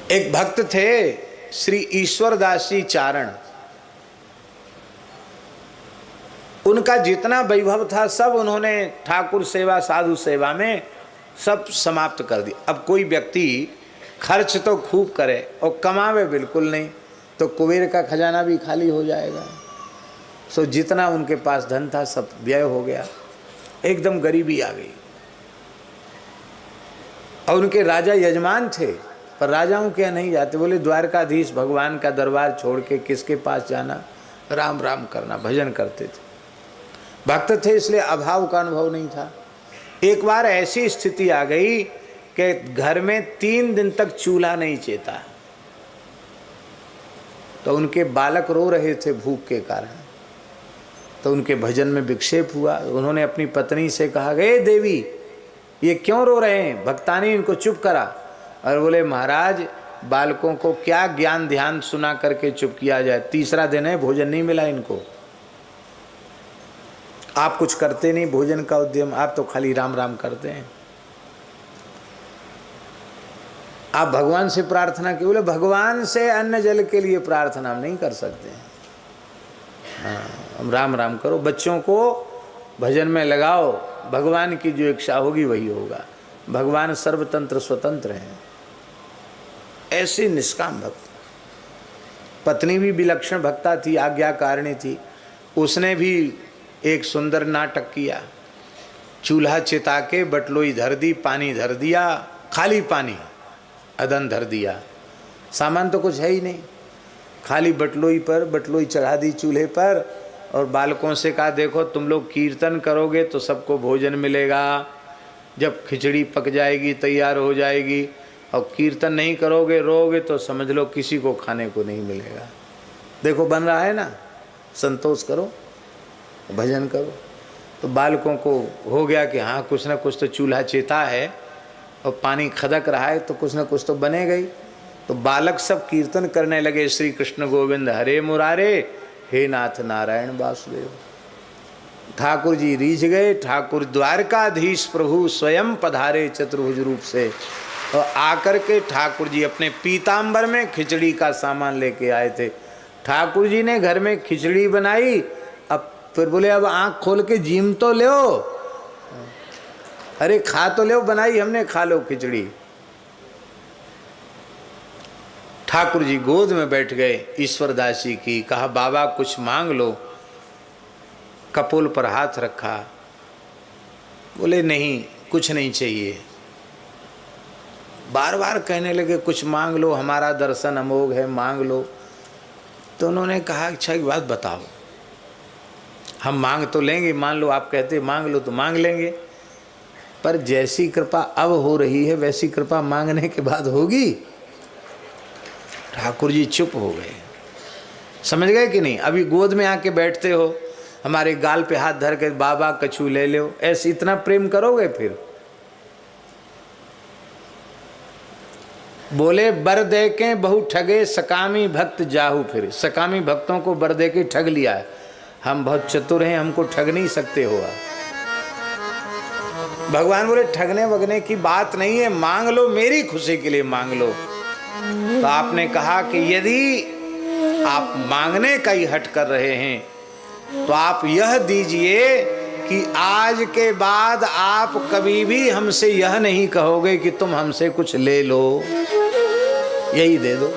एक भक्त थे श्री ईश्वरदास जी चारण। उनका जितना वैभव था सब उन्होंने ठाकुर सेवा साधु सेवा में सब समाप्त कर दिया। अब कोई व्यक्ति खर्च तो खूब करे और कमावे बिल्कुल नहीं तो कुबेर का खजाना भी खाली हो जाएगा। सो जितना उनके पास धन था सब व्यय हो गया, एकदम गरीबी आ गई। और उनके राजा यजमान थे, पर राजाओं के नहीं जाते, बोले द्वारकाधीश भगवान का दरबार छोड़ के किसके पास जाना, राम राम करना, भजन करते थे। भक्त थे इसलिए अभाव का अनुभव नहीं था। एक बार ऐसी स्थिति आ गई कि घर में 3 दिन तक चूल्हा नहीं चेता, तो उनके बालक रो रहे थे भूख के कारण। तो उनके भजन में विक्षेप हुआ। उन्होंने अपनी पत्नी से कहा, हे देवी ये क्यों रो रहे हैं, भक्तानी इनको चुप करा। और बोले महाराज बालकों को क्या ज्ञान ध्यान सुना करके चुप किया जाए, तीसरा दिन है भोजन नहीं मिला इनको, आप कुछ करते नहीं भोजन का उद्यम, आप तो खाली राम राम करते हैं। आप भगवान से प्रार्थना की, बोले भगवान से अन्न जल के लिए प्रार्थना हम नहीं कर सकते हैं। हाँ हम राम राम करो, बच्चों को भजन में लगाओ, भगवान की जो इच्छा होगी वही होगा, भगवान सर्वतंत्र स्वतंत्र हैं। ऐसी निष्काम भक्त। पत्नी भी विलक्षण भक्ता थी, आज्ञाकारिणी थी। उसने भी एक सुंदर नाटक किया। चूल्हा चिता के बटलोई धर दी, पानी धर दिया, खाली पानी अदन धर दिया, सामान तो कुछ है ही नहीं, खाली बटलोई पर बटलोई चढ़ा दी चूल्हे पर। और बालकों से कहा देखो तुम लोग कीर्तन करोगे तो सबको भोजन मिलेगा, जब खिचड़ी पक जाएगी तैयार हो जाएगी, और कीर्तन नहीं करोगे रोगे तो समझ लो किसी को खाने को नहीं मिलेगा। देखो बन रहा है ना, संतोष करो भजन करो। तो बालकों को हो गया कि हाँ कुछ ना कुछ तो चूल्हा चेता है और पानी खदक रहा है तो कुछ ना कुछ तो बनेगा ही। तो बालक सब कीर्तन करने लगे, श्री कृष्ण गोविंद हरे मुरारे, हे नाथ नारायण वासुदेव। ठाकुर जी रीझ गए। ठाकुर द्वारकाधीश प्रभु स्वयं पधारे चतुर्भुज रूप से, और आकर के ठाकुर जी अपने पीताम्बर में खिचड़ी का सामान लेके आए थे। ठाकुर जी ने घर में खिचड़ी बनाई। अब फिर बोले अब आंख खोल के जीम तो लो, अरे खा तो लो, बनाई हमने, खा लो खिचड़ी। ठाकुर जी गोद में बैठ गए ईश्वरदास जी की, कहा बाबा कुछ मांग लो, कपोल पर हाथ रखा। बोले नहीं कुछ नहीं चाहिए। बार बार कहने लगे कुछ मांग लो, हमारा दर्शन अमोघ है, मांग लो। तो उन्होंने कहा अच्छा एक बात बताओ, हम मांग तो लेंगे, मान लो आप कहते मांग लो तो मांग लेंगे, पर जैसी कृपा अब हो रही है वैसी कृपा मांगने के बाद होगी। ठाकुर जी चुप हो गए। समझ गए कि नहीं? अभी गोद में आके बैठते हो, हमारे गाल पे हाथ धर के बाबा कछू ले लो, ऐसे इतना प्रेम करोगे? फिर बोले बर दे के बहु ठगे सकामी भक्त जाहू। फिर सकामी भक्तों को बर दे के ठग लिया है। हम बहुत चतुर हैं, हमको ठग नहीं सकते हो। भगवान बोले ठगने वगने की बात नहीं है, मांग लो, मेरी खुशी के लिए मांग लो। तो आपने कहा कि यदि आप मांगने का ही हट कर रहे हैं तो आप यह दीजिए कि आज के बाद आप कभी भी हमसे यह नहीं कहोगे कि तुम हमसे कुछ ले लो, यही दे दो।